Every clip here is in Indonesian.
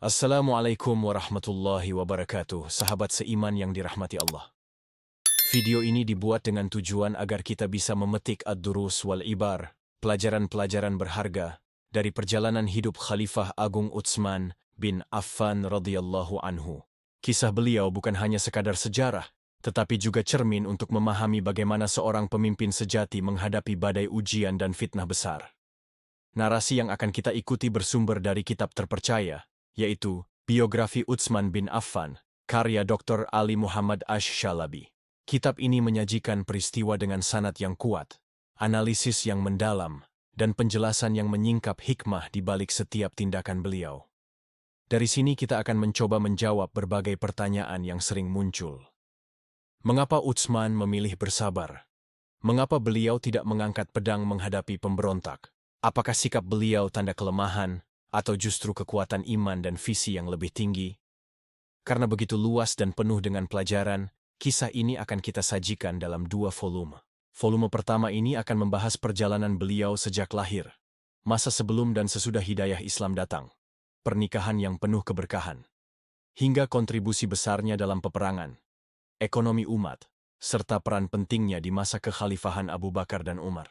Assalamualaikum warahmatullahi wabarakatuh, sahabat seiman yang dirahmati Allah. Video ini dibuat dengan tujuan agar kita bisa memetik ad-durus wal ibar, pelajaran-pelajaran berharga, dari perjalanan hidup Khalifah Agung Utsman bin Affan radhiyallahu anhu. Kisah beliau bukan hanya sekadar sejarah, tetapi juga cermin untuk memahami bagaimana seorang pemimpin sejati menghadapi badai ujian dan fitnah besar. Narasi yang akan kita ikuti bersumber dari kitab terpercaya, yaitu Biografi Utsman bin Affan, karya Dr. Ali Muhammad Ash-Shalabi. Kitab ini menyajikan peristiwa dengan sanad yang kuat, analisis yang mendalam, dan penjelasan yang menyingkap hikmah di balik setiap tindakan beliau. Dari sini kita akan mencoba menjawab berbagai pertanyaan yang sering muncul. Mengapa Utsman memilih bersabar? Mengapa beliau tidak mengangkat pedang menghadapi pemberontak? Apakah sikap beliau tanda kelemahan, atau justru kekuatan iman dan visi yang lebih tinggi? Karena begitu luas dan penuh dengan pelajaran, kisah ini akan kita sajikan dalam 2 volume. Volume pertama ini akan membahas perjalanan beliau sejak lahir, masa sebelum dan sesudah hidayah Islam datang, pernikahan yang penuh keberkahan, hingga kontribusi besarnya dalam peperangan, ekonomi umat, serta peran pentingnya di masa kekhalifahan Abu Bakar dan Umar.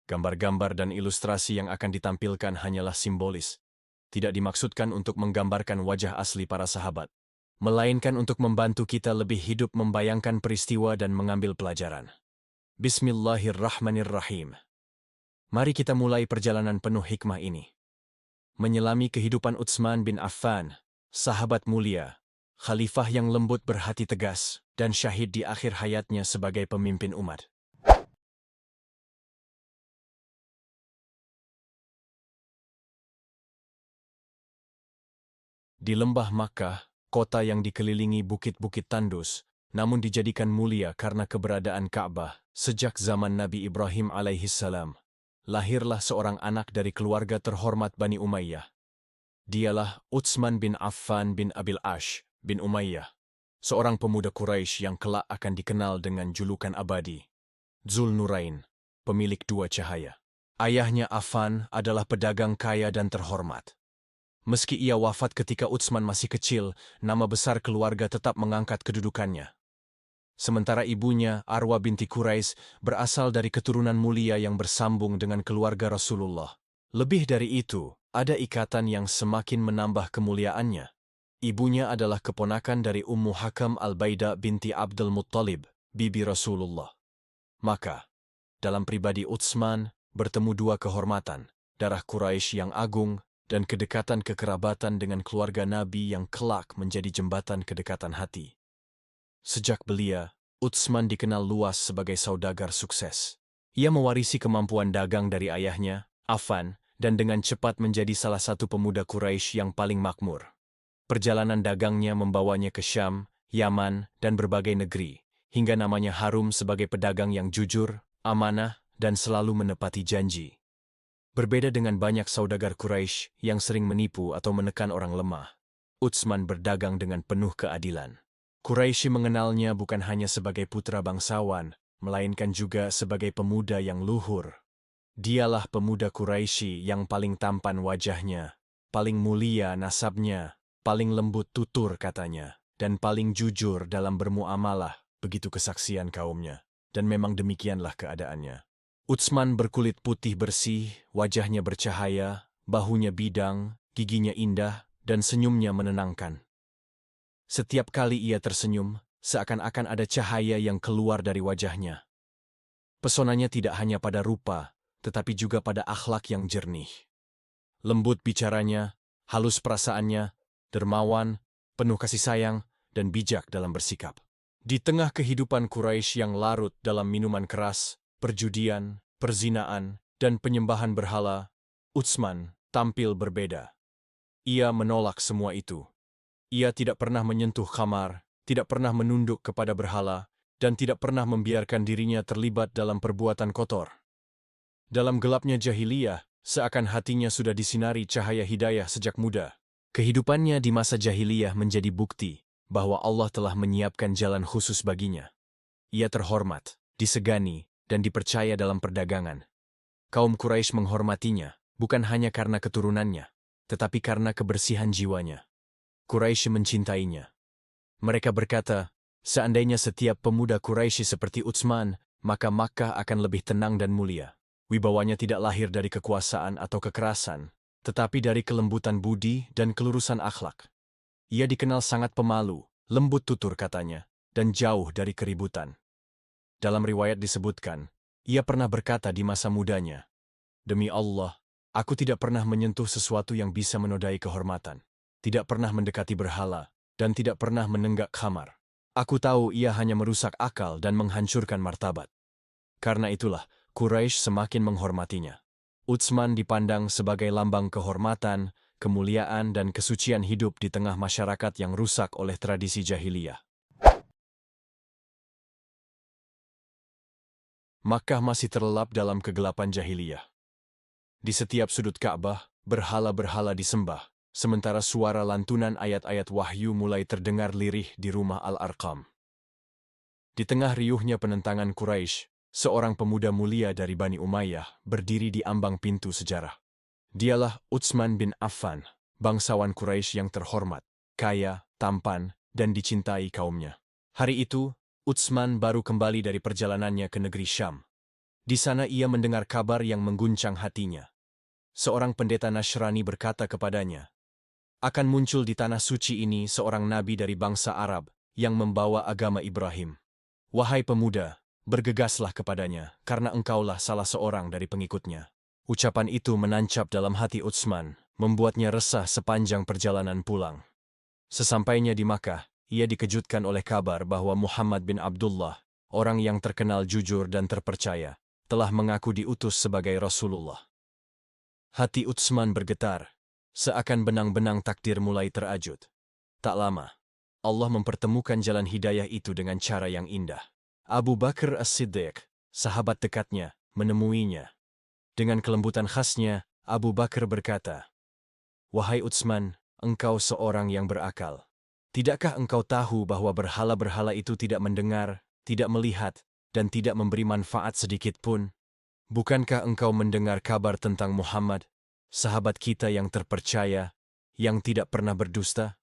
Gambar-gambar dan ilustrasi yang akan ditampilkan hanyalah simbolis, tidak dimaksudkan untuk menggambarkan wajah asli para sahabat, melainkan untuk membantu kita lebih hidup membayangkan peristiwa dan mengambil pelajaran. Bismillahirrahmanirrahim. Mari kita mulai perjalanan penuh hikmah ini. Menyelami kehidupan Utsman bin Affan, sahabat mulia, khalifah yang lembut berhati tegas, dan syahid di akhir hayatnya sebagai pemimpin umat. Di lembah Makkah, kota yang dikelilingi bukit-bukit tandus, namun dijadikan mulia karena keberadaan Ka'bah, sejak zaman Nabi Ibrahim alaihissalam, lahirlah seorang anak dari keluarga terhormat Bani Umayyah. Dialah Utsman bin Affan bin Abil Ash bin Umayyah, seorang pemuda Quraisy yang kelak akan dikenal dengan julukan abadi, Dzul Nurain, pemilik 2 cahaya. Ayahnya Affan adalah pedagang kaya dan terhormat. Meski ia wafat ketika Utsman masih kecil, nama besar keluarga tetap mengangkat kedudukannya. Sementara ibunya, Arwa binti Quraisy, berasal dari keturunan mulia yang bersambung dengan keluarga Rasulullah. Lebih dari itu, ada ikatan yang semakin menambah kemuliaannya. Ibunya adalah keponakan dari Ummu Hakam al-Baida binti Abdul Muttalib, bibi Rasulullah. Maka, dalam pribadi Utsman, bertemu 2 kehormatan, darah Quraisy yang agung, dan kedekatan kekerabatan dengan keluarga Nabi yang kelak menjadi jembatan kedekatan hati. Sejak belia, Utsman dikenal luas sebagai saudagar sukses. Ia mewarisi kemampuan dagang dari ayahnya, Affan, dan dengan cepat menjadi salah satu pemuda Quraisy yang paling makmur. Perjalanan dagangnya membawanya ke Syam, Yaman, dan berbagai negeri, hingga namanya harum sebagai pedagang yang jujur, amanah, dan selalu menepati janji. Berbeda dengan banyak saudagar Quraisy yang sering menipu atau menekan orang lemah, Utsman berdagang dengan penuh keadilan. Quraisy mengenalnya bukan hanya sebagai putra bangsawan, melainkan juga sebagai pemuda yang luhur. Dialah pemuda Quraisy yang paling tampan wajahnya, paling mulia nasabnya, paling lembut tutur katanya, dan paling jujur dalam bermuamalah, begitu kesaksian kaumnya. Dan memang demikianlah keadaannya. Utsman berkulit putih bersih, wajahnya bercahaya, bahunya bidang, giginya indah, dan senyumnya menenangkan. Setiap kali ia tersenyum, seakan-akan ada cahaya yang keluar dari wajahnya. Pesonanya tidak hanya pada rupa, tetapi juga pada akhlak yang jernih. Lembut bicaranya, halus perasaannya, dermawan, penuh kasih sayang, dan bijak dalam bersikap. Di tengah kehidupan Quraisy yang larut dalam minuman keras, perjudian, perzinaan, dan penyembahan berhala, Utsman tampil berbeda. Ia menolak semua itu. Ia tidak pernah menyentuh khamar, tidak pernah menunduk kepada berhala, dan tidak pernah membiarkan dirinya terlibat dalam perbuatan kotor. Dalam gelapnya jahiliyah, seakan hatinya sudah disinari cahaya hidayah sejak muda. Kehidupannya di masa jahiliyah menjadi bukti bahwa Allah telah menyiapkan jalan khusus baginya. Ia terhormat, disegani, dan dipercaya dalam perdagangan. Kaum Quraisy menghormatinya, bukan hanya karena keturunannya, tetapi karena kebersihan jiwanya. Quraisy mencintainya. Mereka berkata, seandainya setiap pemuda Quraisy seperti Utsman, maka Makkah akan lebih tenang dan mulia. Wibawanya tidak lahir dari kekuasaan atau kekerasan, tetapi dari kelembutan budi dan kelurusan akhlak. Ia dikenal sangat pemalu, lembut tutur katanya, dan jauh dari keributan. Dalam riwayat disebutkan, ia pernah berkata di masa mudanya, "Demi Allah, aku tidak pernah menyentuh sesuatu yang bisa menodai kehormatan, tidak pernah mendekati berhala, dan tidak pernah menenggak khamar. Aku tahu ia hanya merusak akal dan menghancurkan martabat." Karena itulah, Quraisy semakin menghormatinya. Utsman dipandang sebagai lambang kehormatan, kemuliaan dan kesucian hidup di tengah masyarakat yang rusak oleh tradisi jahiliyah. Makkah masih terlelap dalam kegelapan jahiliyah. Di setiap sudut Ka'bah, berhala-berhala disembah, sementara suara lantunan ayat-ayat wahyu mulai terdengar lirih di rumah Al-Arqam. Di tengah riuhnya penentangan Quraisy, seorang pemuda mulia dari Bani Umayyah berdiri di ambang pintu sejarah. Dialah Utsman bin Affan, bangsawan Quraisy yang terhormat, kaya, tampan, dan dicintai kaumnya. Hari itu, Utsman baru kembali dari perjalanannya ke negeri Syam. Di sana ia mendengar kabar yang mengguncang hatinya. Seorang pendeta Nasrani berkata kepadanya, akan muncul di tanah suci ini seorang nabi dari bangsa Arab yang membawa agama Ibrahim. Wahai pemuda, bergegaslah kepadanya, karena engkaulah salah seorang dari pengikutnya. Ucapan itu menancap dalam hati Utsman, membuatnya resah sepanjang perjalanan pulang. Sesampainya di Makkah, ia dikejutkan oleh kabar bahwa Muhammad bin Abdullah, orang yang terkenal jujur dan terpercaya, telah mengaku diutus sebagai Rasulullah. Hati Utsman bergetar, seakan benang-benang takdir mulai terajut. Tak lama, Allah mempertemukan jalan hidayah itu dengan cara yang indah. Abu Bakar As-Siddiq, sahabat dekatnya, menemuinya. Dengan kelembutan khasnya, Abu Bakar berkata, "Wahai Utsman, engkau seorang yang berakal. Tidakkah engkau tahu bahwa berhala-berhala itu tidak mendengar, tidak melihat, dan tidak memberi manfaat sedikit pun? Bukankah engkau mendengar kabar tentang Muhammad, sahabat kita yang terpercaya, yang tidak pernah berdusta?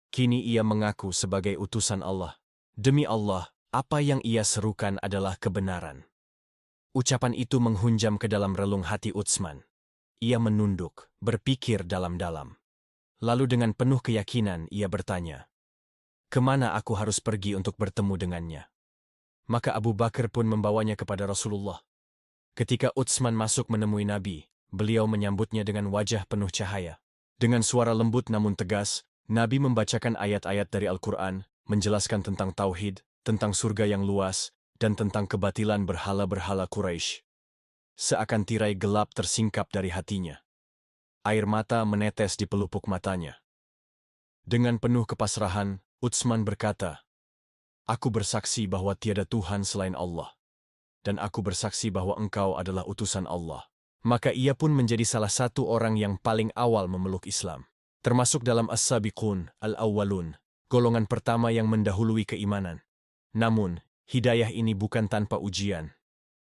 Kini ia mengaku sebagai utusan Allah. Demi Allah, apa yang ia serukan adalah kebenaran." Ucapan itu menghunjam ke dalam relung hati Utsman. Ia menunduk, berpikir dalam-dalam. Lalu dengan penuh keyakinan ia bertanya, "Kemana aku harus pergi untuk bertemu dengannya?" Maka Abu Bakar pun membawanya kepada Rasulullah. Ketika Utsman masuk menemui Nabi, beliau menyambutnya dengan wajah penuh cahaya. Dengan suara lembut namun tegas, Nabi membacakan ayat-ayat dari Al-Quran, menjelaskan tentang tauhid, tentang surga yang luas, dan tentang kebatilan berhala-berhala Quraisy. Seakan tirai gelap tersingkap dari hatinya. Air mata menetes di pelupuk matanya. Dengan penuh kepasrahan, Utsman berkata, "Aku bersaksi bahwa tiada Tuhan selain Allah. Dan aku bersaksi bahwa engkau adalah utusan Allah." Maka ia pun menjadi salah satu orang yang paling awal memeluk Islam. Termasuk dalam As-Sabiqun, Al-Awwalun, golongan pertama yang mendahului keimanan. Namun, hidayah ini bukan tanpa ujian.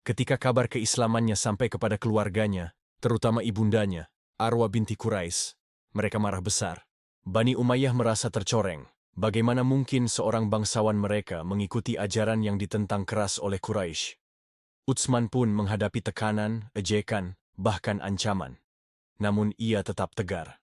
Ketika kabar keislamannya sampai kepada keluarganya, terutama ibundanya, Arwa binti Quraisy, mereka marah besar. Bani Umayyah merasa tercoreng. Bagaimana mungkin seorang bangsawan mereka mengikuti ajaran yang ditentang keras oleh Quraisy? Utsman pun menghadapi tekanan, ejekan, bahkan ancaman. Namun ia tetap tegar.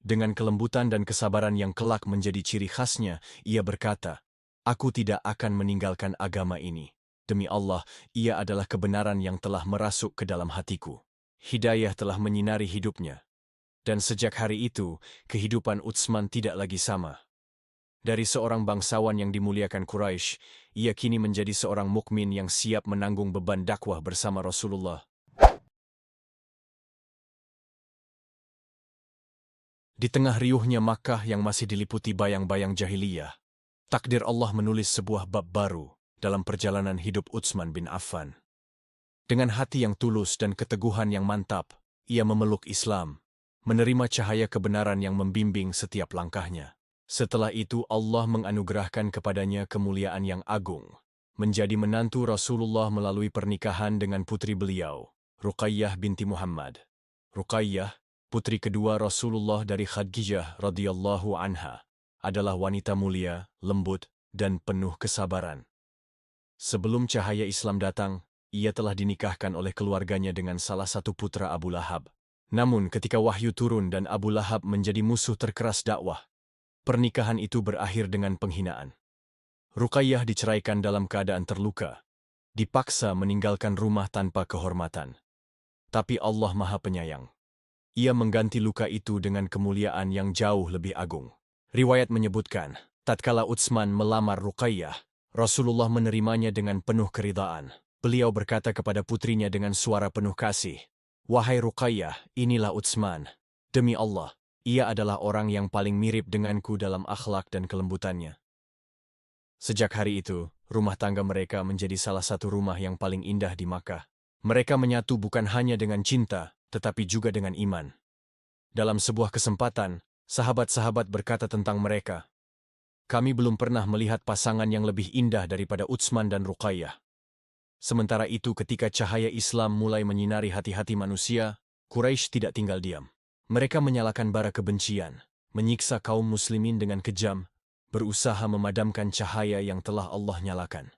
Dengan kelembutan dan kesabaran yang kelak menjadi ciri khasnya, ia berkata, "Aku tidak akan meninggalkan agama ini. Demi Allah, ia adalah kebenaran yang telah merasuk ke dalam hatiku." Hidayah telah menyinari hidupnya. Dan sejak hari itu, kehidupan Utsman tidak lagi sama. Dari seorang bangsawan yang dimuliakan Quraisy, ia kini menjadi seorang mukmin yang siap menanggung beban dakwah bersama Rasulullah. Di tengah riuhnya Makkah yang masih diliputi bayang-bayang jahiliyah, takdir Allah menulis sebuah bab baru dalam perjalanan hidup Utsman bin Affan. Dengan hati yang tulus dan keteguhan yang mantap, ia memeluk Islam, menerima cahaya kebenaran yang membimbing setiap langkahnya. Setelah itu Allah menganugerahkan kepadanya kemuliaan yang agung, menjadi menantu Rasulullah melalui pernikahan dengan putri beliau, Ruqayyah binti Muhammad. Ruqayyah, putri kedua Rasulullah dari Khadijah radhiyallahu anha, adalah wanita mulia, lembut, dan penuh kesabaran. Sebelum cahaya Islam datang, ia telah dinikahkan oleh keluarganya dengan salah satu putra Abu Lahab. Namun ketika wahyu turun dan Abu Lahab menjadi musuh terkeras dakwah, pernikahan itu berakhir dengan penghinaan. Ruqayyah diceraikan dalam keadaan terluka, dipaksa meninggalkan rumah tanpa kehormatan. Tapi Allah Maha Penyayang. Ia mengganti luka itu dengan kemuliaan yang jauh lebih agung. Riwayat menyebutkan, tatkala Utsman melamar Ruqayyah, Rasulullah menerimanya dengan penuh keridaan. Beliau berkata kepada putrinya dengan suara penuh kasih, "Wahai Ruqayyah, inilah Utsman. Demi Allah, ia adalah orang yang paling mirip denganku dalam akhlak dan kelembutannya." Sejak hari itu, rumah tangga mereka menjadi salah satu rumah yang paling indah di Makkah. Mereka menyatu bukan hanya dengan cinta, tetapi juga dengan iman. Dalam sebuah kesempatan, sahabat-sahabat berkata tentang mereka, "Kami belum pernah melihat pasangan yang lebih indah daripada Utsman dan Ruqayyah." Sementara itu ketika cahaya Islam mulai menyinari hati-hati manusia, Quraisy tidak tinggal diam. Mereka menyalakan bara kebencian, menyiksa kaum muslimin dengan kejam, berusaha memadamkan cahaya yang telah Allah nyalakan.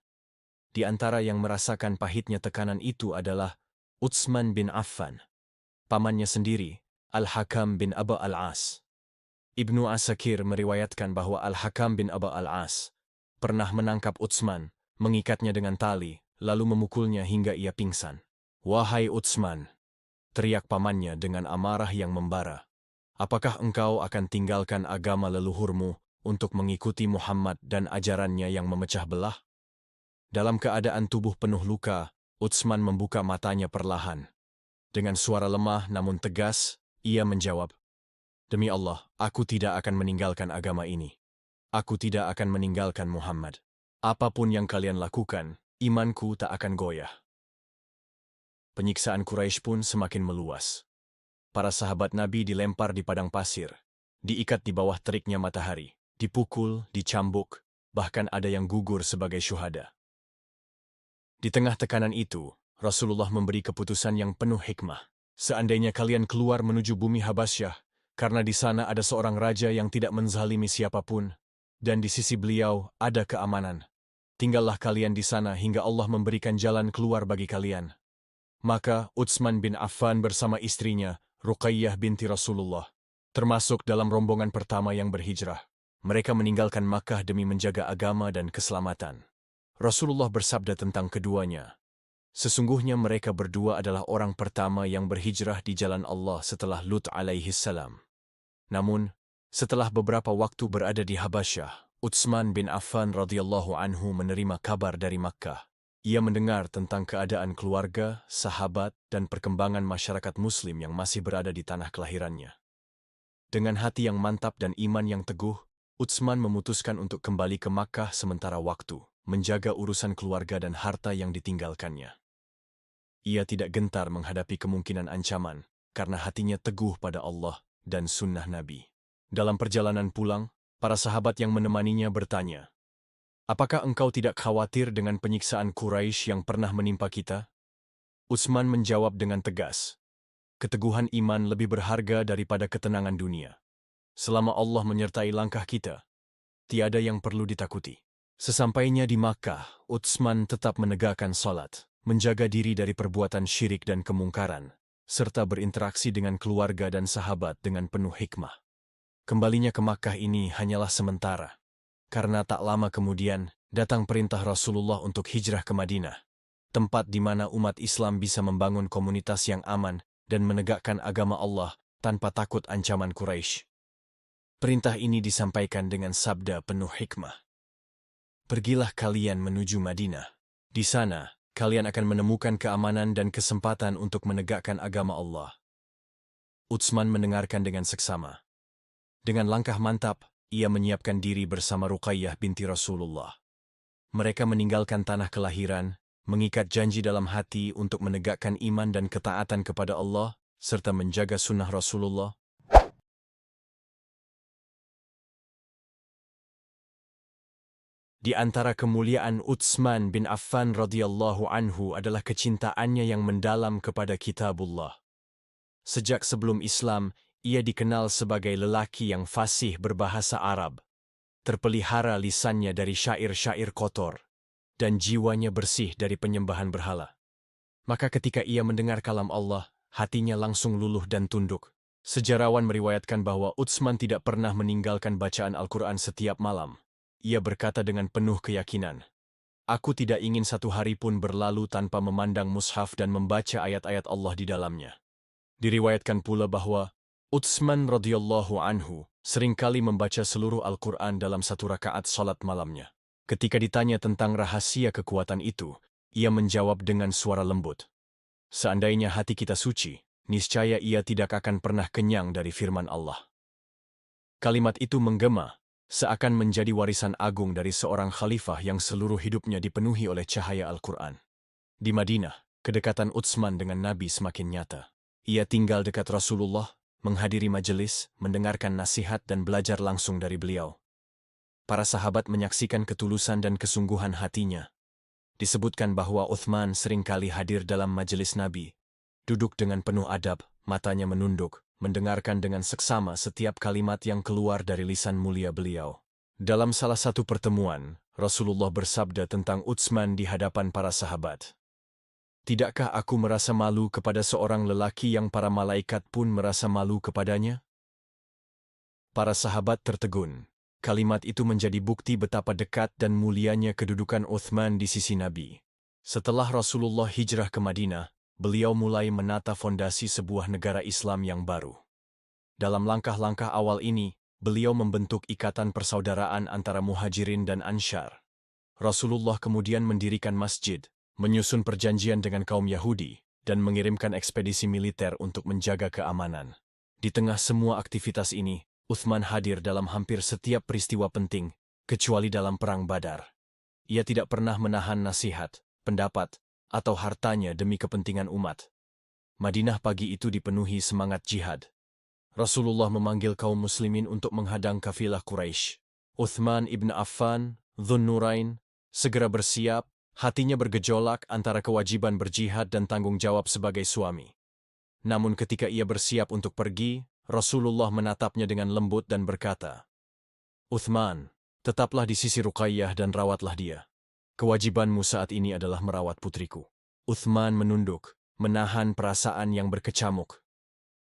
Di antara yang merasakan pahitnya tekanan itu adalah Utsman bin Affan, pamannya sendiri, Al-Hakam bin Aba al-As. Ibnu Asakir meriwayatkan bahwa Al-Hakam bin Aba al-As pernah menangkap Utsman, mengikatnya dengan tali, lalu memukulnya hingga ia pingsan. "Wahai Utsman," teriak pamannya dengan amarah yang membara, "apakah engkau akan tinggalkan agama leluhurmu untuk mengikuti Muhammad dan ajarannya yang memecah belah?" Dalam keadaan tubuh penuh luka, Utsman membuka matanya perlahan. Dengan suara lemah namun tegas, ia menjawab, "Demi Allah, aku tidak akan meninggalkan agama ini. Aku tidak akan meninggalkan Muhammad. Apapun yang kalian lakukan, imanku tak akan goyah." Penyiksaan Quraisy pun semakin meluas. Para sahabat Nabi dilempar di padang pasir, diikat di bawah teriknya matahari, dipukul, dicambuk, bahkan ada yang gugur sebagai syuhada. Di tengah tekanan itu, Rasulullah memberi keputusan yang penuh hikmah. "Seandainya kalian keluar menuju bumi Habasyah, karena di sana ada seorang raja yang tidak menzalimi siapapun, dan di sisi beliau ada keamanan, tinggallah kalian di sana hingga Allah memberikan jalan keluar bagi kalian." Maka Utsman bin Affan bersama istrinya, Ruqayyah binti Rasulullah, termasuk dalam rombongan pertama yang berhijrah. Mereka meninggalkan Makkah demi menjaga agama dan keselamatan. Rasulullah bersabda tentang keduanya, "Sesungguhnya mereka berdua adalah orang pertama yang berhijrah di jalan Allah setelah Lut alaihissalam." Namun, setelah beberapa waktu berada di Habasyah, Utsman bin Affan radhiyallahu anhu menerima kabar dari Makkah. Ia mendengar tentang keadaan keluarga, sahabat, dan perkembangan masyarakat Muslim yang masih berada di tanah kelahirannya. Dengan hati yang mantap dan iman yang teguh, Utsman memutuskan untuk kembali ke Makkah sementara waktu, menjaga urusan keluarga dan harta yang ditinggalkannya. Ia tidak gentar menghadapi kemungkinan ancaman, karena hatinya teguh pada Allah dan sunnah Nabi. Dalam perjalanan pulang, para sahabat yang menemaninya bertanya, "Apakah engkau tidak khawatir dengan penyiksaan Quraisy yang pernah menimpa kita?" Utsman menjawab dengan tegas, "Keteguhan iman lebih berharga daripada ketenangan dunia. Selama Allah menyertai langkah kita, tiada yang perlu ditakuti." Sesampainya di Makkah, Utsman tetap menegakkan salat, menjaga diri dari perbuatan syirik dan kemungkaran, serta berinteraksi dengan keluarga dan sahabat dengan penuh hikmah. Kembalinya ke Makkah ini hanyalah sementara, karena tak lama kemudian datang perintah Rasulullah untuk hijrah ke Madinah, tempat di mana umat Islam bisa membangun komunitas yang aman dan menegakkan agama Allah tanpa takut ancaman Quraisy. Perintah ini disampaikan dengan sabda penuh hikmah, "Pergilah kalian menuju Madinah. Di sana, kalian akan menemukan keamanan dan kesempatan untuk menegakkan agama Allah." Utsman mendengarkan dengan seksama. Dengan langkah mantap, ia menyiapkan diri bersama Ruqayyah binti Rasulullah. Mereka meninggalkan tanah kelahiran, mengikat janji dalam hati untuk menegakkan iman dan ketaatan kepada Allah, serta menjaga sunnah Rasulullah. Di antara kemuliaan Utsman bin Affan radhiyallahu anhu adalah kecintaannya yang mendalam kepada kitabullah. Sejak sebelum Islam, Ia dikenal sebagai lelaki yang fasih berbahasa Arab, terpelihara lisannya dari syair-syair kotor, dan jiwanya bersih dari penyembahan berhala. Maka ketika ia mendengar kalam Allah, hatinya langsung luluh dan tunduk. Sejarawan meriwayatkan bahwa Utsman tidak pernah meninggalkan bacaan Al-Quran setiap malam. Ia berkata dengan penuh keyakinan, "Aku tidak ingin satu hari pun berlalu tanpa memandang mushaf dan membaca ayat-ayat Allah di dalamnya." Diriwayatkan pula bahwa Utsman radhiyallahu anhu seringkali membaca seluruh Al-Quran dalam satu rakaat salat malamnya. Ketika ditanya tentang rahasia kekuatan itu, ia menjawab dengan suara lembut, "Seandainya hati kita suci, niscaya ia tidak akan pernah kenyang dari firman Allah." Kalimat itu menggema, seakan menjadi warisan agung dari seorang khalifah yang seluruh hidupnya dipenuhi oleh cahaya Al-Quran. Di Madinah, kedekatan Utsman dengan Nabi semakin nyata. Ia tinggal dekat Rasulullah, menghadiri majelis, mendengarkan nasihat dan belajar langsung dari beliau. Para sahabat menyaksikan ketulusan dan kesungguhan hatinya. Disebutkan bahwa Utsman seringkali hadir dalam majelis Nabi, duduk dengan penuh adab, matanya menunduk, mendengarkan dengan seksama setiap kalimat yang keluar dari lisan mulia beliau. Dalam salah satu pertemuan, Rasulullah bersabda tentang Utsman di hadapan para sahabat, "Tidakkah aku merasa malu kepada seorang lelaki yang para malaikat pun merasa malu kepadanya?" Para sahabat tertegun. Kalimat itu menjadi bukti betapa dekat dan mulianya kedudukan Utsman di sisi Nabi. Setelah Rasulullah hijrah ke Madinah, beliau mulai menata fondasi sebuah negara Islam yang baru. Dalam langkah-langkah awal ini, beliau membentuk ikatan persaudaraan antara Muhajirin dan Ansyar. Rasulullah kemudian mendirikan masjid, menyusun perjanjian dengan kaum Yahudi, dan mengirimkan ekspedisi militer untuk menjaga keamanan. Di tengah semua aktivitas ini, Utsman hadir dalam hampir setiap peristiwa penting, kecuali dalam Perang Badar. Ia tidak pernah menahan nasihat, pendapat, atau hartanya demi kepentingan umat. Madinah pagi itu dipenuhi semangat jihad. Rasulullah memanggil kaum muslimin untuk menghadang kafilah Quraisy. Utsman ibn Affan, Dzun Nurain, segera bersiap, hatinya bergejolak antara kewajiban berjihad dan tanggung jawab sebagai suami. Namun ketika ia bersiap untuk pergi, Rasulullah menatapnya dengan lembut dan berkata, "Utsman, tetaplah di sisi Ruqayyah dan rawatlah dia. Kewajibanmu saat ini adalah merawat putriku." Utsman menunduk, menahan perasaan yang berkecamuk.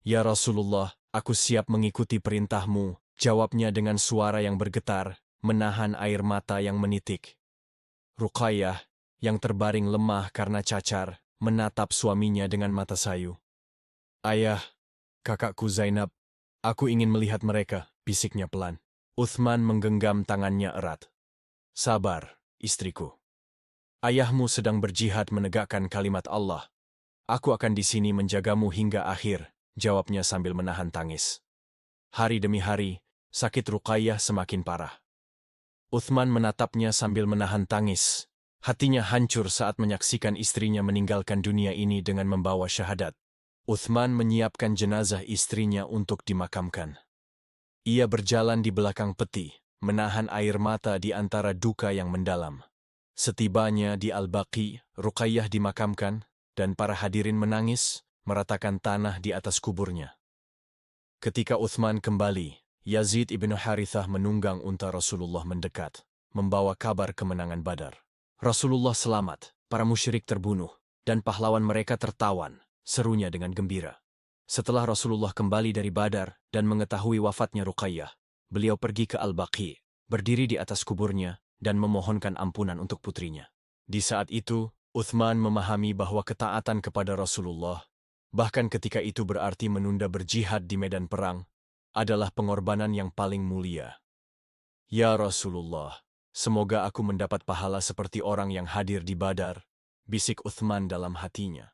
"Ya Rasulullah, aku siap mengikuti perintahmu," jawabnya dengan suara yang bergetar, menahan air mata yang menitik. Ruqayyah, yang terbaring lemah karena cacar, menatap suaminya dengan mata sayu. "Ayah, kakakku Zainab, aku ingin melihat mereka," bisiknya pelan. Utsman menggenggam tangannya erat. "Sabar, istriku. Ayahmu sedang berjihad menegakkan kalimat Allah. Aku akan di sini menjagamu hingga akhir," jawabnya sambil menahan tangis. Hari demi hari, sakit Ruqayyah semakin parah. Utsman menatapnya sambil menahan tangis. Hatinya hancur saat menyaksikan istrinya meninggalkan dunia ini dengan membawa syahadat. Utsman menyiapkan jenazah istrinya untuk dimakamkan. Ia berjalan di belakang peti, menahan air mata di antara duka yang mendalam. Setibanya di Al-Baqi, Ruqayyah dimakamkan, dan para hadirin menangis, meratakan tanah di atas kuburnya. Ketika Utsman kembali, Yazid ibn Harithah menunggang unta Rasulullah mendekat, membawa kabar kemenangan Badar. Rasulullah selamat, para musyrik terbunuh, dan pahlawan mereka tertawan, serunya dengan gembira. Setelah Rasulullah kembali dari Badar dan mengetahui wafatnya Ruqayyah, beliau pergi ke Al-Baqi, berdiri di atas kuburnya, dan memohonkan ampunan untuk putrinya. Di saat itu, Utsman memahami bahwa ketaatan kepada Rasulullah, bahkan ketika itu berarti menunda berjihad di medan perang, adalah pengorbanan yang paling mulia. "Ya Rasulullah, semoga aku mendapat pahala seperti orang yang hadir di Badar," bisik Utsman dalam hatinya.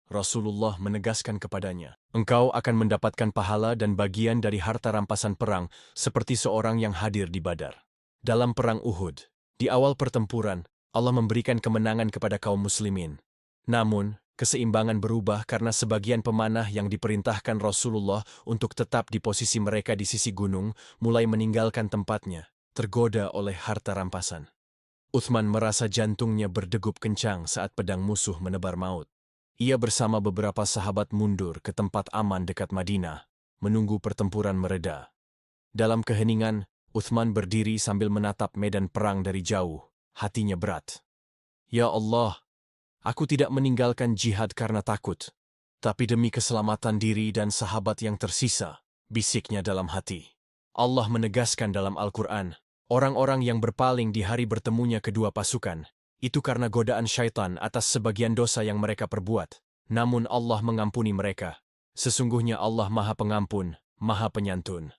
Rasulullah menegaskan kepadanya, "Engkau akan mendapatkan pahala dan bagian dari harta rampasan perang seperti seorang yang hadir di Badar." Dalam Perang Uhud, di awal pertempuran, Allah memberikan kemenangan kepada kaum muslimin. Namun, keseimbangan berubah karena sebagian pemanah yang diperintahkan Rasulullah untuk tetap di posisi mereka di sisi gunung mulai meninggalkan tempatnya, tergoda oleh harta rampasan. Utsman merasa jantungnya berdegup kencang saat pedang musuh menebar maut. Ia bersama beberapa sahabat mundur ke tempat aman dekat Madinah, menunggu pertempuran mereda. Dalam keheningan, Uthman berdiri sambil menatap medan perang dari jauh, hatinya berat. Ya Allah, aku tidak meninggalkan jihad karena takut, tapi demi keselamatan diri dan sahabat yang tersisa, bisiknya dalam hati. Allah menegaskan dalam Al-Quran, orang-orang yang berpaling di hari bertemunya kedua pasukan, itu karena godaan syaitan atas sebagian dosa yang mereka perbuat. Namun Allah mengampuni mereka. Sesungguhnya Allah Maha Pengampun, Maha Penyantun.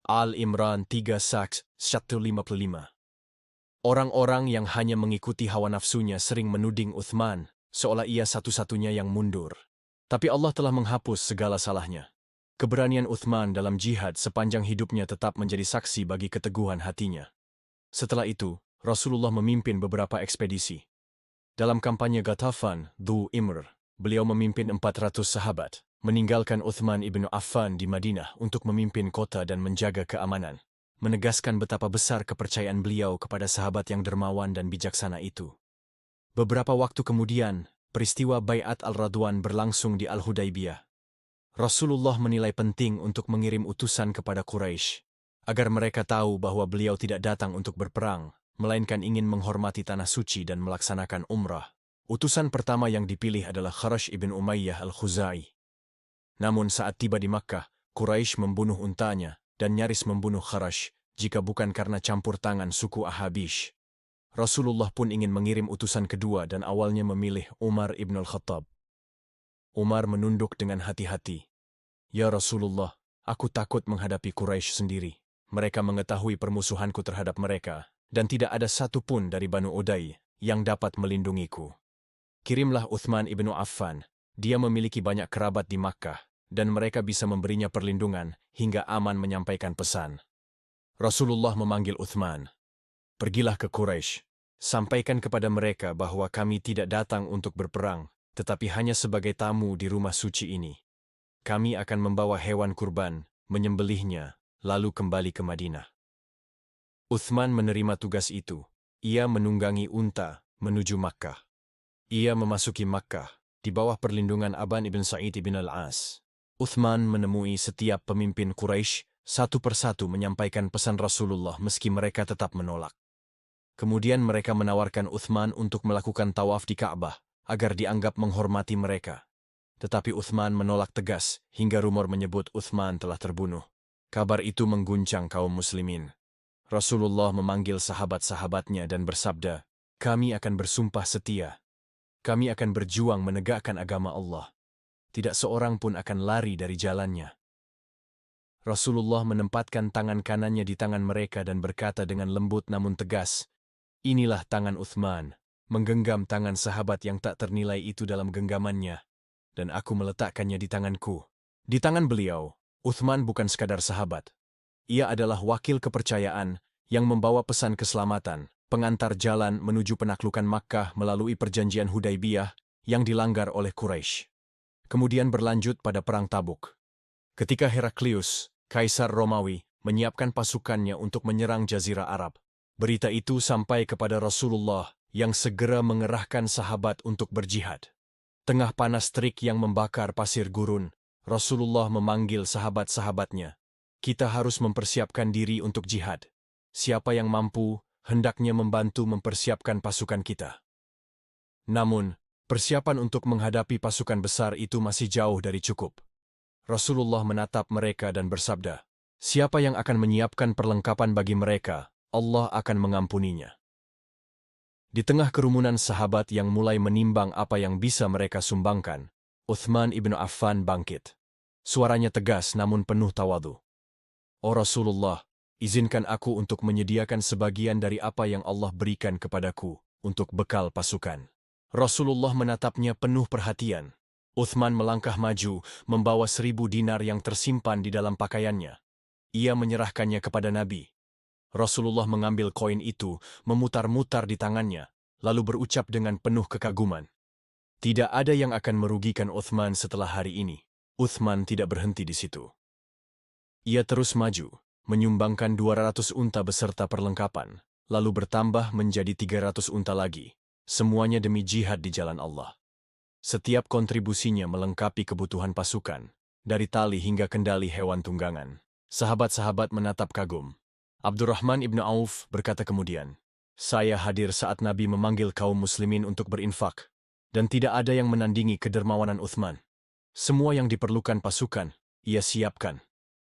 Al-Imran 3:155. Orang-orang yang hanya mengikuti hawa nafsunya sering menuding Uthman, seolah ia satu-satunya yang mundur. Tapi Allah telah menghapus segala salahnya. Keberanian Uthman dalam jihad sepanjang hidupnya tetap menjadi saksi bagi keteguhan hatinya. Setelah itu, Rasulullah memimpin beberapa ekspedisi. Dalam kampanye Ghatafan, Dhu Imr, beliau memimpin 400 sahabat, meninggalkan Uthman ibn Affan di Madinah untuk memimpin kota dan menjaga keamanan, menegaskan betapa besar kepercayaan beliau kepada sahabat yang dermawan dan bijaksana itu. Beberapa waktu kemudian, peristiwa Bai'at al-Radwan berlangsung di Al-Hudaybiyah. Rasulullah menilai penting untuk mengirim utusan kepada Quraisy, agar mereka tahu bahwa beliau tidak datang untuk berperang, melainkan ingin menghormati tanah suci dan melaksanakan umrah. Utusan pertama yang dipilih adalah Kharash ibn Umayyah al-Khuzai. Namun saat tiba di Makkah, Quraisy membunuh untanya dan nyaris membunuh Kharash, jika bukan karena campur tangan suku Ahabish. Rasulullah pun ingin mengirim utusan kedua dan awalnya memilih Umar ibn al-Khattab. Umar menunduk dengan hati-hati. Ya Rasulullah, aku takut menghadapi Quraisy sendiri. Mereka mengetahui permusuhanku terhadap mereka, dan tidak ada satu pun dari Banu Uday yang dapat melindungiku. Kirimlah Uthman ibn Affan, dia memiliki banyak kerabat di Makkah, dan mereka bisa memberinya perlindungan hingga aman menyampaikan pesan. Rasulullah memanggil Uthman. Pergilah ke Quraisy, sampaikan kepada mereka bahwa kami tidak datang untuk berperang, tetapi hanya sebagai tamu di rumah suci ini. Kami akan membawa hewan kurban, menyembelihnya, lalu kembali ke Madinah. Uthman menerima tugas itu. Ia menunggangi unta menuju Makkah. Ia memasuki Makkah di bawah perlindungan Aban ibn Sa'id ibn al-As. Uthman menemui setiap pemimpin Quraisy satu persatu menyampaikan pesan Rasulullah meski mereka tetap menolak. Kemudian mereka menawarkan Uthman untuk melakukan tawaf di Ka'bah agar dianggap menghormati mereka. Tetapi Uthman menolak tegas hingga rumor menyebut Uthman telah terbunuh. Kabar itu mengguncang kaum muslimin. Rasulullah memanggil sahabat-sahabatnya dan bersabda, "Kami akan bersumpah setia. Kami akan berjuang menegakkan agama Allah. Tidak seorang pun akan lari dari jalannya." Rasulullah menempatkan tangan kanannya di tangan mereka dan berkata dengan lembut namun tegas, "Inilah tangan Uthman," menggenggam tangan sahabat yang tak ternilai itu dalam genggamannya, dan aku meletakkannya di tanganku. Di tangan beliau, Uthman bukan sekadar sahabat. Ia adalah wakil kepercayaan yang membawa pesan keselamatan, pengantar jalan menuju penaklukan Makkah melalui perjanjian Hudaybiyah yang dilanggar oleh Quraisy. Kemudian berlanjut pada Perang Tabuk. Ketika Heraklius, Kaisar Romawi, menyiapkan pasukannya untuk menyerang Jazirah Arab, berita itu sampai kepada Rasulullah yang segera mengerahkan sahabat untuk berjihad. Tengah panas terik yang membakar pasir gurun, Rasulullah memanggil sahabat-sahabatnya. Kita harus mempersiapkan diri untuk jihad. Siapa yang mampu, hendaknya membantu mempersiapkan pasukan kita. Namun, persiapan untuk menghadapi pasukan besar itu masih jauh dari cukup. Rasulullah menatap mereka dan bersabda, "Siapa yang akan menyiapkan perlengkapan bagi mereka, Allah akan mengampuninya." Di tengah kerumunan sahabat yang mulai menimbang apa yang bisa mereka sumbangkan, Uthman ibn Affan bangkit. Suaranya tegas namun penuh tawadhu. "Oh Rasulullah, izinkan aku untuk menyediakan sebagian dari apa yang Allah berikan kepadaku untuk bekal pasukan." Rasulullah menatapnya penuh perhatian. Uthman melangkah maju, membawa 1.000 dinar yang tersimpan di dalam pakaiannya. Ia menyerahkannya kepada Nabi. Rasulullah mengambil koin itu, memutar-mutar di tangannya, lalu berucap dengan penuh kekaguman, "Tidak ada yang akan merugikan Uthman setelah hari ini." Uthman tidak berhenti di situ. Ia terus maju, menyumbangkan 200 unta beserta perlengkapan, lalu bertambah menjadi 300 unta lagi, semuanya demi jihad di jalan Allah. Setiap kontribusinya melengkapi kebutuhan pasukan, dari tali hingga kendali hewan tunggangan. Sahabat-sahabat menatap kagum. Abdurrahman ibnu Auf berkata kemudian, "Saya hadir saat Nabi memanggil kaum muslimin untuk berinfak, dan tidak ada yang menandingi kedermawanan Uthman. Semua yang diperlukan pasukan, ia siapkan.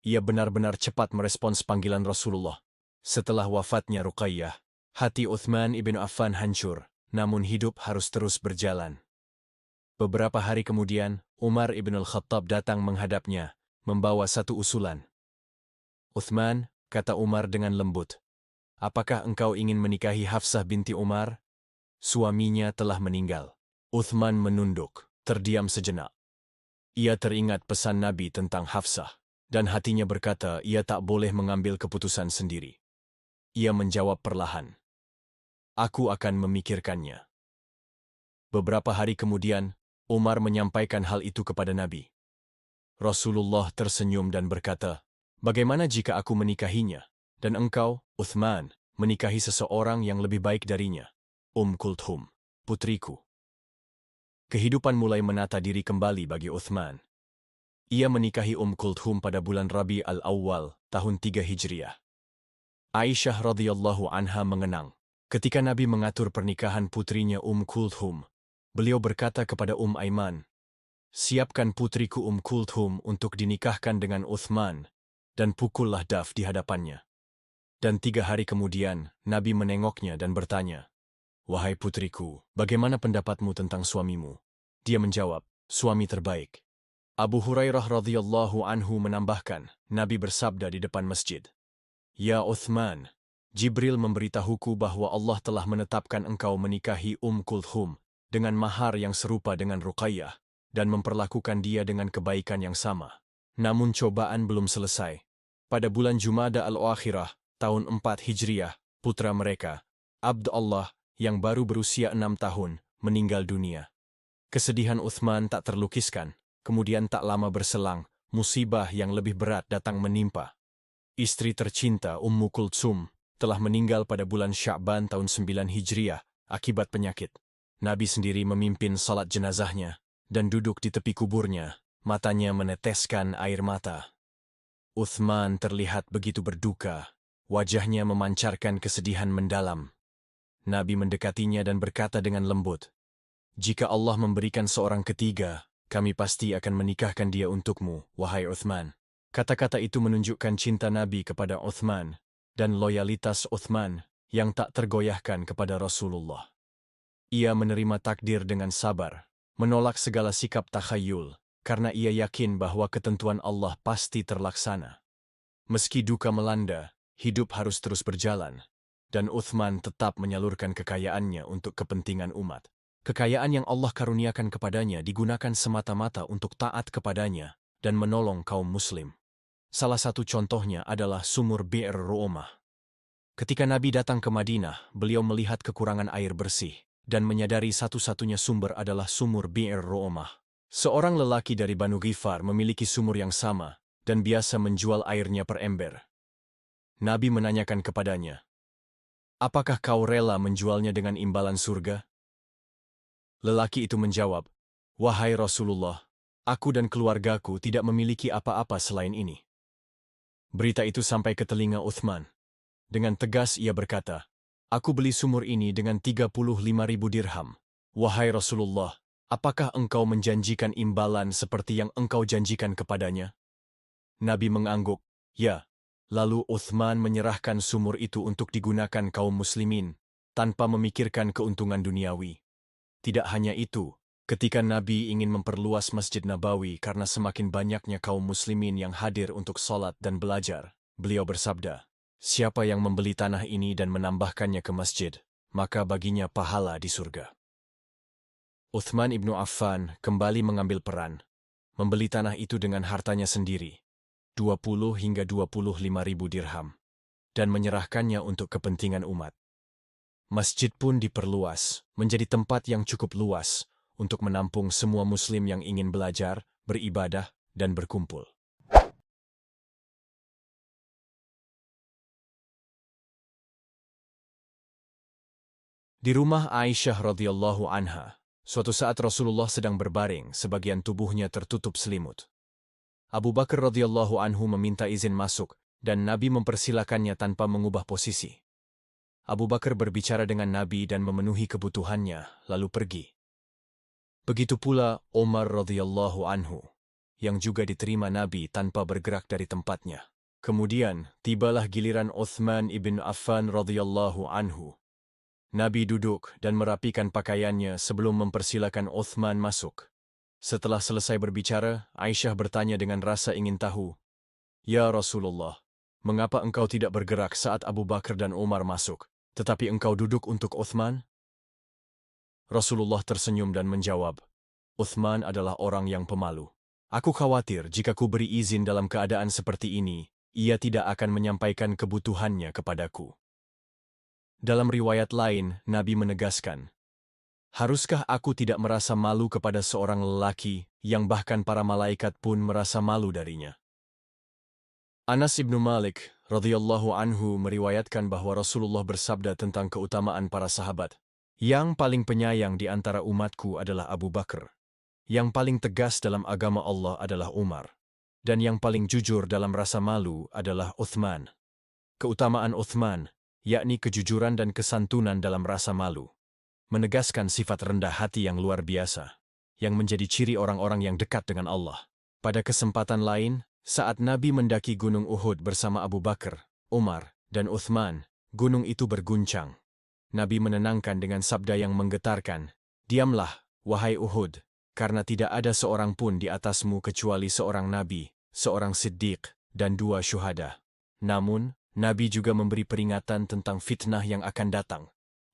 Ia benar-benar cepat merespons panggilan Rasulullah." Setelah wafatnya Ruqayyah, hati Uthman ibn Affan hancur, namun hidup harus terus berjalan. Beberapa hari kemudian, Umar ibn al-Khattab datang menghadapnya, membawa satu usulan. "Uthman," kata Umar dengan lembut, "apakah engkau ingin menikahi Hafsah binti Umar? Suaminya telah meninggal." Uthman menunduk, terdiam sejenak. Ia teringat pesan Nabi tentang Hafsah, dan hatinya berkata ia tak boleh mengambil keputusan sendiri. Ia menjawab perlahan, "Aku akan memikirkannya." Beberapa hari kemudian, Umar menyampaikan hal itu kepada Nabi. Rasulullah tersenyum dan berkata, "Bagaimana jika aku menikahinya, dan engkau, Uthman, menikahi seseorang yang lebih baik darinya? Kulthum, putriku." Kehidupan mulai menata diri kembali bagi Uthman. Ia menikahi Kulthum pada bulan Rabi al-Awwal, tahun 3 Hijriah. Aisyah radhiyallahu anha mengenang. Ketika Nabi mengatur pernikahan putrinya Kulthum, beliau berkata kepada Aiman, "Siapkan putriku Kulthum untuk dinikahkan dengan Uthman, dan pukullah daf di hadapannya." Dan 3 hari kemudian, Nabi menengoknya dan bertanya, "Wahai putriku, bagaimana pendapatmu tentang suamimu?" Dia menjawab, "Suami terbaik." Abu Hurairah radhiyallahu anhu menambahkan, Nabi bersabda di depan masjid, "Ya Uthman, Jibril memberitahuku bahwa Allah telah menetapkan engkau menikahi Kulthum dengan mahar yang serupa dengan Ruqayyah, dan memperlakukan dia dengan kebaikan yang sama. Namun cobaan belum selesai. Pada bulan Jumada al-Akhirah, tahun 4 Hijriah, putra mereka, Abdullah, yang baru berusia 6 tahun, meninggal dunia." Kesedihan Uthman tak terlukiskan. Kemudian tak lama berselang, musibah yang lebih berat datang menimpa. Istri tercinta Kulthum telah meninggal pada bulan Sya'ban tahun 9 Hijriah akibat penyakit. Nabi sendiri memimpin salat jenazahnya dan duduk di tepi kuburnya, matanya meneteskan air mata. Uthman terlihat begitu berduka, wajahnya memancarkan kesedihan mendalam. Nabi mendekatinya dan berkata dengan lembut, "Jika Allah memberikan seorang ketiga, kami pasti akan menikahkan dia untukmu, wahai Uthman." Kata-kata itu menunjukkan cinta Nabi kepada Uthman dan loyalitas Uthman yang tak tergoyahkan kepada Rasulullah. Ia menerima takdir dengan sabar, menolak segala sikap takhayul, karena ia yakin bahwa ketentuan Allah pasti terlaksana. Meski duka melanda, hidup harus terus berjalan, dan Uthman tetap menyalurkan kekayaannya untuk kepentingan umat. Kekayaan yang Allah karuniakan kepadanya digunakan semata-mata untuk taat kepadanya dan menolong kaum muslim. Salah satu contohnya adalah sumur Bi'r Ru'umah. Ketika Nabi datang ke Madinah, beliau melihat kekurangan air bersih dan menyadari satu-satunya sumber adalah sumur Bi'r Ru'umah. Seorang lelaki dari Banu Ghifar memiliki sumur yang sama dan biasa menjual airnya per ember. Nabi menanyakan kepadanya, "Apakah kau rela menjualnya dengan imbalan surga?" Lelaki itu menjawab, "Wahai Rasulullah, aku dan keluargaku tidak memiliki apa-apa selain ini." Berita itu sampai ke telinga Uthman. Dengan tegas ia berkata, "Aku beli sumur ini dengan 35.000 dirham. Wahai Rasulullah, apakah engkau menjanjikan imbalan seperti yang engkau janjikan kepadanya?" Nabi mengangguk, "Ya." Lalu Uthman menyerahkan sumur itu untuk digunakan kaum muslimin, tanpa memikirkan keuntungan duniawi. Tidak hanya itu, ketika Nabi ingin memperluas Masjid Nabawi karena semakin banyaknya kaum muslimin yang hadir untuk sholat dan belajar, beliau bersabda, "Siapa yang membeli tanah ini dan menambahkannya ke masjid, maka baginya pahala di surga." Uthman ibnu Affan kembali mengambil peran, membeli tanah itu dengan hartanya sendiri, 20 hingga 25.000 dirham, dan menyerahkannya untuk kepentingan umat. Masjid pun diperluas, menjadi tempat yang cukup luas untuk menampung semua muslim yang ingin belajar, beribadah, dan berkumpul. Di rumah Aisyah radhiyallahu anha, suatu saat Rasulullah sedang berbaring, sebagian tubuhnya tertutup selimut. Abu Bakar radhiyallahu anhu meminta izin masuk, dan Nabi mempersilakannya tanpa mengubah posisi. Abu Bakar berbicara dengan Nabi dan memenuhi kebutuhannya, lalu pergi. Begitu pula Umar radhiyallahu anhu, yang juga diterima Nabi tanpa bergerak dari tempatnya. Kemudian, tibalah giliran Uthman ibn Affan radhiyallahu anhu. Nabi duduk dan merapikan pakaiannya sebelum mempersilakan Uthman masuk. Setelah selesai berbicara, Aisyah bertanya dengan rasa ingin tahu, "Ya Rasulullah, mengapa engkau tidak bergerak saat Abu Bakar dan Umar masuk, tetapi engkau duduk untuk Uthman?" Rasulullah tersenyum dan menjawab, "Uthman adalah orang yang pemalu. Aku khawatir jika ku beri izin dalam keadaan seperti ini, ia tidak akan menyampaikan kebutuhannya kepadaku." Dalam riwayat lain, Nabi menegaskan, "Haruskah aku tidak merasa malu kepada seorang lelaki yang bahkan para malaikat pun merasa malu darinya?" Anas ibnu Malik radhiyallahu anhu meriwayatkan bahwa Rasulullah bersabda tentang keutamaan para sahabat, "Yang paling penyayang di antara umatku adalah Abu Bakar. Yang paling tegas dalam agama Allah adalah Umar. Dan yang paling jujur dalam rasa malu adalah Uthman." Keutamaan Uthman, yakni kejujuran dan kesantunan dalam rasa malu, menegaskan sifat rendah hati yang luar biasa, yang menjadi ciri orang-orang yang dekat dengan Allah. Pada kesempatan lain, saat Nabi mendaki Gunung Uhud bersama Abu Bakar, Umar, dan Uthman, gunung itu berguncang. Nabi menenangkan dengan sabda yang menggetarkan, "Diamlah, wahai Uhud, karena tidak ada seorang pun di atasmu kecuali seorang Nabi, seorang Siddiq, dan 2 syuhada." Namun, Nabi juga memberi peringatan tentang fitnah yang akan datang,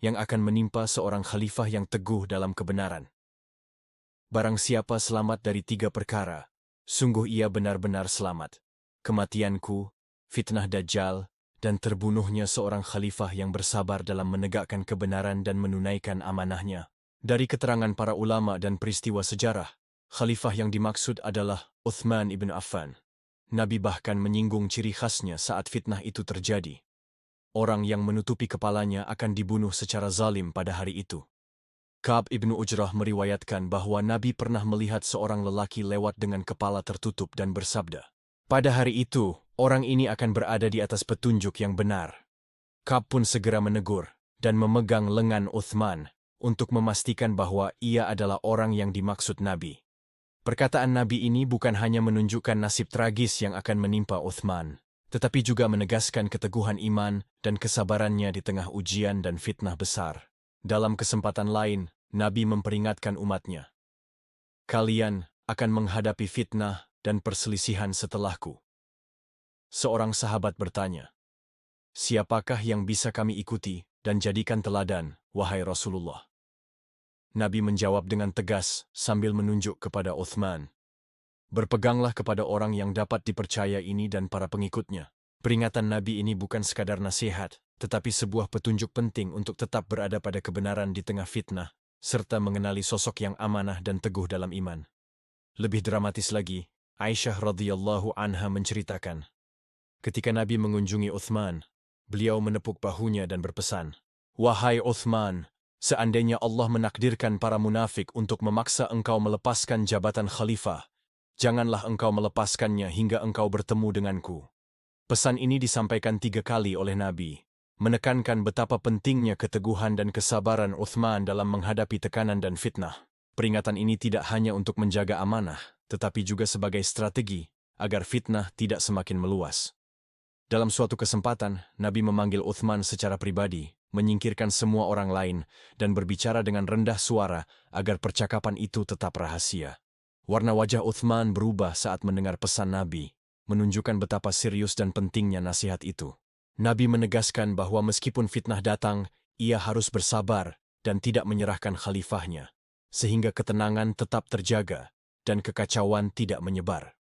yang akan menimpa seorang khalifah yang teguh dalam kebenaran. Barang siapa selamat dari 3 perkara, sungguh ia benar-benar selamat: kematianku, fitnah Dajjal, dan terbunuhnya seorang khalifah yang bersabar dalam menegakkan kebenaran dan menunaikan amanahnya. Dari keterangan para ulama dan peristiwa sejarah, khalifah yang dimaksud adalah Uthman ibn Affan. Nabi bahkan menyinggung ciri khasnya saat fitnah itu terjadi. Orang yang menutupi kepalanya akan dibunuh secara zalim pada hari itu. Ka'ab ibnu Ujrah meriwayatkan bahwa Nabi pernah melihat seorang lelaki lewat dengan kepala tertutup dan bersabda, "Pada hari itu, orang ini akan berada di atas petunjuk yang benar." Ka'ab pun segera menegur dan memegang lengan Uthman untuk memastikan bahwa ia adalah orang yang dimaksud Nabi. Perkataan Nabi ini bukan hanya menunjukkan nasib tragis yang akan menimpa Uthman, tetapi juga menegaskan keteguhan iman dan kesabarannya di tengah ujian dan fitnah besar. Dalam kesempatan lain, Nabi memperingatkan umatnya, "Kalian akan menghadapi fitnah dan perselisihan setelahku." Seorang sahabat bertanya, "Siapakah yang bisa kami ikuti dan jadikan teladan, wahai Rasulullah?" Nabi menjawab dengan tegas sambil menunjuk kepada Uthman, "Berpeganglah kepada orang yang dapat dipercaya ini dan para pengikutnya." Peringatan Nabi ini bukan sekadar nasihat, tetapi sebuah petunjuk penting untuk tetap berada pada kebenaran di tengah fitnah, serta mengenali sosok yang amanah dan teguh dalam iman. Lebih dramatis lagi, Aisyah radhiyallahu anha menceritakan, ketika Nabi mengunjungi Uthman, beliau menepuk bahunya dan berpesan, "Wahai Uthman, seandainya Allah menakdirkan para munafik untuk memaksa engkau melepaskan jabatan khalifah, janganlah engkau melepaskannya hingga engkau bertemu denganku." Pesan ini disampaikan 3 kali oleh Nabi, menekankan betapa pentingnya keteguhan dan kesabaran Uthman dalam menghadapi tekanan dan fitnah. Peringatan ini tidak hanya untuk menjaga amanah, tetapi juga sebagai strategi agar fitnah tidak semakin meluas. Dalam suatu kesempatan, Nabi memanggil Uthman secara pribadi, menyingkirkan semua orang lain, dan berbicara dengan rendah suara agar percakapan itu tetap rahasia. Warna wajah Uthman berubah saat mendengar pesan Nabi, menunjukkan betapa serius dan pentingnya nasihat itu. Nabi menegaskan bahwa meskipun fitnah datang, ia harus bersabar dan tidak menyerahkan khalifahnya, sehingga ketenangan tetap terjaga dan kekacauan tidak menyebar.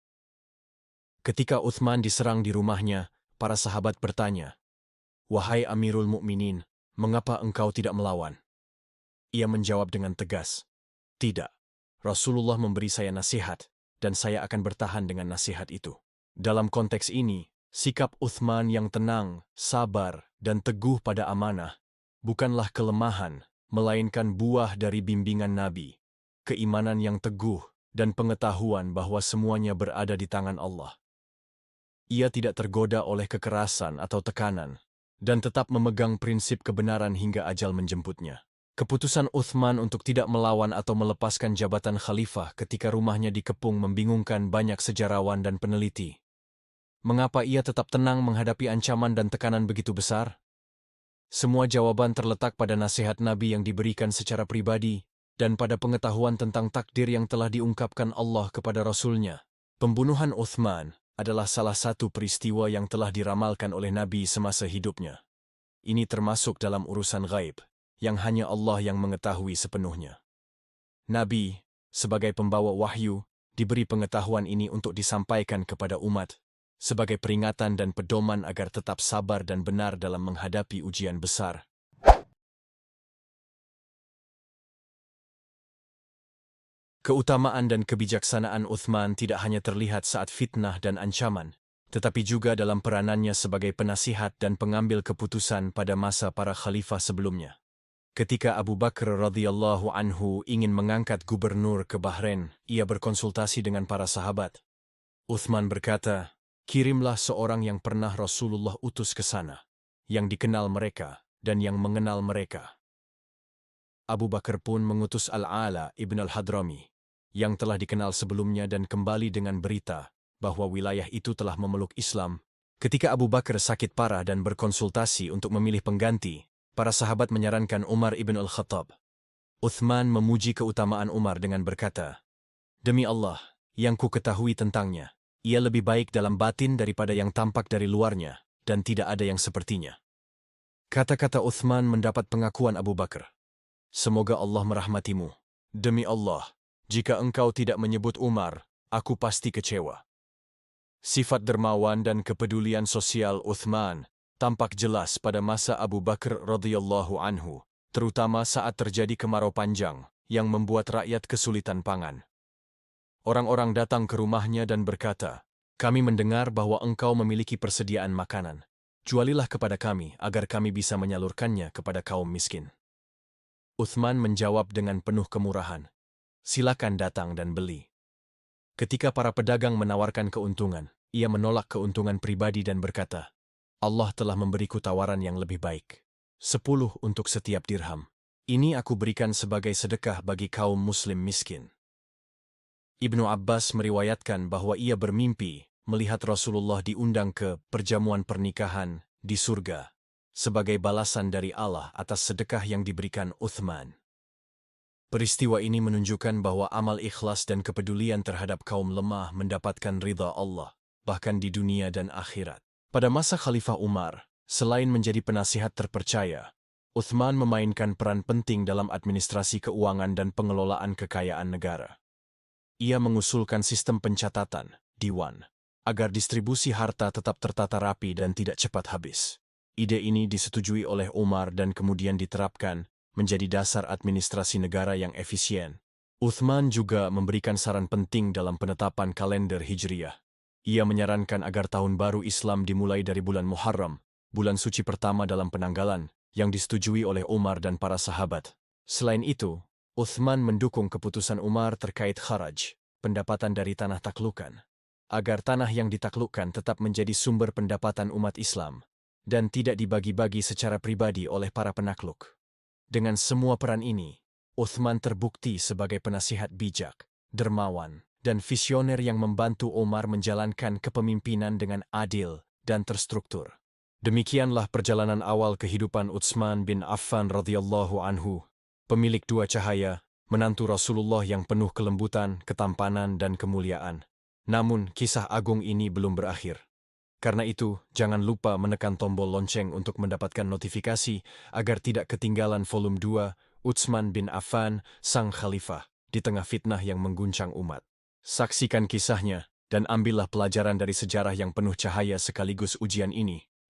Ketika Uthman diserang di rumahnya, para sahabat bertanya, "Wahai Amirul Mukminin, mengapa engkau tidak melawan?" Ia menjawab dengan tegas, "Tidak. Rasulullah memberi saya nasihat, dan saya akan bertahan dengan nasihat itu." Dalam konteks ini, sikap Uthman yang tenang, sabar, dan teguh pada amanah bukanlah kelemahan, melainkan buah dari bimbingan Nabi, keimanan yang teguh, dan pengetahuan bahwa semuanya berada di tangan Allah. Ia tidak tergoda oleh kekerasan atau tekanan, dan tetap memegang prinsip kebenaran hingga ajal menjemputnya. Keputusan Uthman untuk tidak melawan atau melepaskan jabatan khalifah ketika rumahnya dikepung membingungkan banyak sejarawan dan peneliti. Mengapa ia tetap tenang menghadapi ancaman dan tekanan begitu besar? Semua jawaban terletak pada nasihat Nabi yang diberikan secara pribadi dan pada pengetahuan tentang takdir yang telah diungkapkan Allah kepada Rasul-Nya. Pembunuhan Uthman adalah salah satu peristiwa yang telah diramalkan oleh Nabi semasa hidupnya. Ini termasuk dalam urusan gaib, yang hanya Allah yang mengetahui sepenuhnya. Nabi, sebagai pembawa wahyu, diberi pengetahuan ini untuk disampaikan kepada umat, sebagai peringatan dan pedoman agar tetap sabar dan benar dalam menghadapi ujian besar. Keutamaan dan kebijaksanaan Uthman tidak hanya terlihat saat fitnah dan ancaman, tetapi juga dalam peranannya sebagai penasihat dan pengambil keputusan pada masa para khalifah sebelumnya. Ketika Abu Bakar radhiyallahu anhu ingin mengangkat gubernur ke Bahrain, ia berkonsultasi dengan para sahabat. Uthman berkata, "Kirimlah seorang yang pernah Rasulullah utus ke sana, yang dikenal mereka dan yang mengenal mereka." Abu Bakar pun mengutus Al-Ala ibn al-Hadrami, yang telah dikenal sebelumnya dan kembali dengan berita bahwa wilayah itu telah memeluk Islam. Ketika Abu Bakar sakit parah dan berkonsultasi untuk memilih pengganti, para sahabat menyarankan Umar ibn al-Khattab. Uthman memuji keutamaan Umar dengan berkata, "Demi Allah, yang ku ketahui tentangnya, ia lebih baik dalam batin daripada yang tampak dari luarnya, dan tidak ada yang sepertinya." Kata-kata Uthman mendapat pengakuan Abu Bakar. "Semoga Allah merahmatimu. Demi Allah, jika engkau tidak menyebut Umar, aku pasti kecewa." Sifat dermawan dan kepedulian sosial Uthman tampak jelas pada masa Abu Bakar radhiyallahu anhu, terutama saat terjadi kemarau panjang yang membuat rakyat kesulitan pangan. Orang-orang datang ke rumahnya dan berkata, "Kami mendengar bahwa engkau memiliki persediaan makanan. Jualilah kepada kami agar kami bisa menyalurkannya kepada kaum miskin." Uthman menjawab dengan penuh kemurahan, "Silakan datang dan beli." Ketika para pedagang menawarkan keuntungan, ia menolak keuntungan pribadi dan berkata, "Allah telah memberiku tawaran yang lebih baik. 10 untuk setiap dirham. Ini aku berikan sebagai sedekah bagi kaum muslim miskin." Ibnu Abbas meriwayatkan bahwa ia bermimpi melihat Rasulullah diundang ke perjamuan pernikahan di surga sebagai balasan dari Allah atas sedekah yang diberikan Uthman. Peristiwa ini menunjukkan bahwa amal ikhlas dan kepedulian terhadap kaum lemah mendapatkan ridha Allah, bahkan di dunia dan akhirat. Pada masa Khalifah Umar, selain menjadi penasihat terpercaya, Uthman memainkan peran penting dalam administrasi keuangan dan pengelolaan kekayaan negara. Ia mengusulkan sistem pencatatan, diwan, agar distribusi harta tetap tertata rapi dan tidak cepat habis. Ide ini disetujui oleh Umar dan kemudian diterapkan menjadi dasar administrasi negara yang efisien. Uthman juga memberikan saran penting dalam penetapan kalender Hijriyah. Ia menyarankan agar tahun baru Islam dimulai dari bulan Muharram, bulan suci pertama dalam penanggalan, yang disetujui oleh Umar dan para sahabat. Selain itu, Uthman mendukung keputusan Umar terkait kharaj, pendapatan dari tanah taklukan, agar tanah yang ditaklukkan tetap menjadi sumber pendapatan umat Islam, dan tidak dibagi-bagi secara pribadi oleh para penakluk. Dengan semua peran ini, Uthman terbukti sebagai penasihat bijak, dermawan, dan visioner yang membantu Umar menjalankan kepemimpinan dengan adil dan terstruktur. Demikianlah perjalanan awal kehidupan Utsman bin Affan radhiyallahu anhu, pemilik dua cahaya, menantu Rasulullah yang penuh kelembutan, ketampanan, dan kemuliaan. Namun, kisah agung ini belum berakhir. Karena itu, jangan lupa menekan tombol lonceng untuk mendapatkan notifikasi agar tidak ketinggalan volume 2, Utsman bin Affan, Sang Khalifah, di tengah fitnah yang mengguncang umat. Saksikan kisahnya, dan ambillah pelajaran dari sejarah yang penuh cahaya sekaligus ujian ini.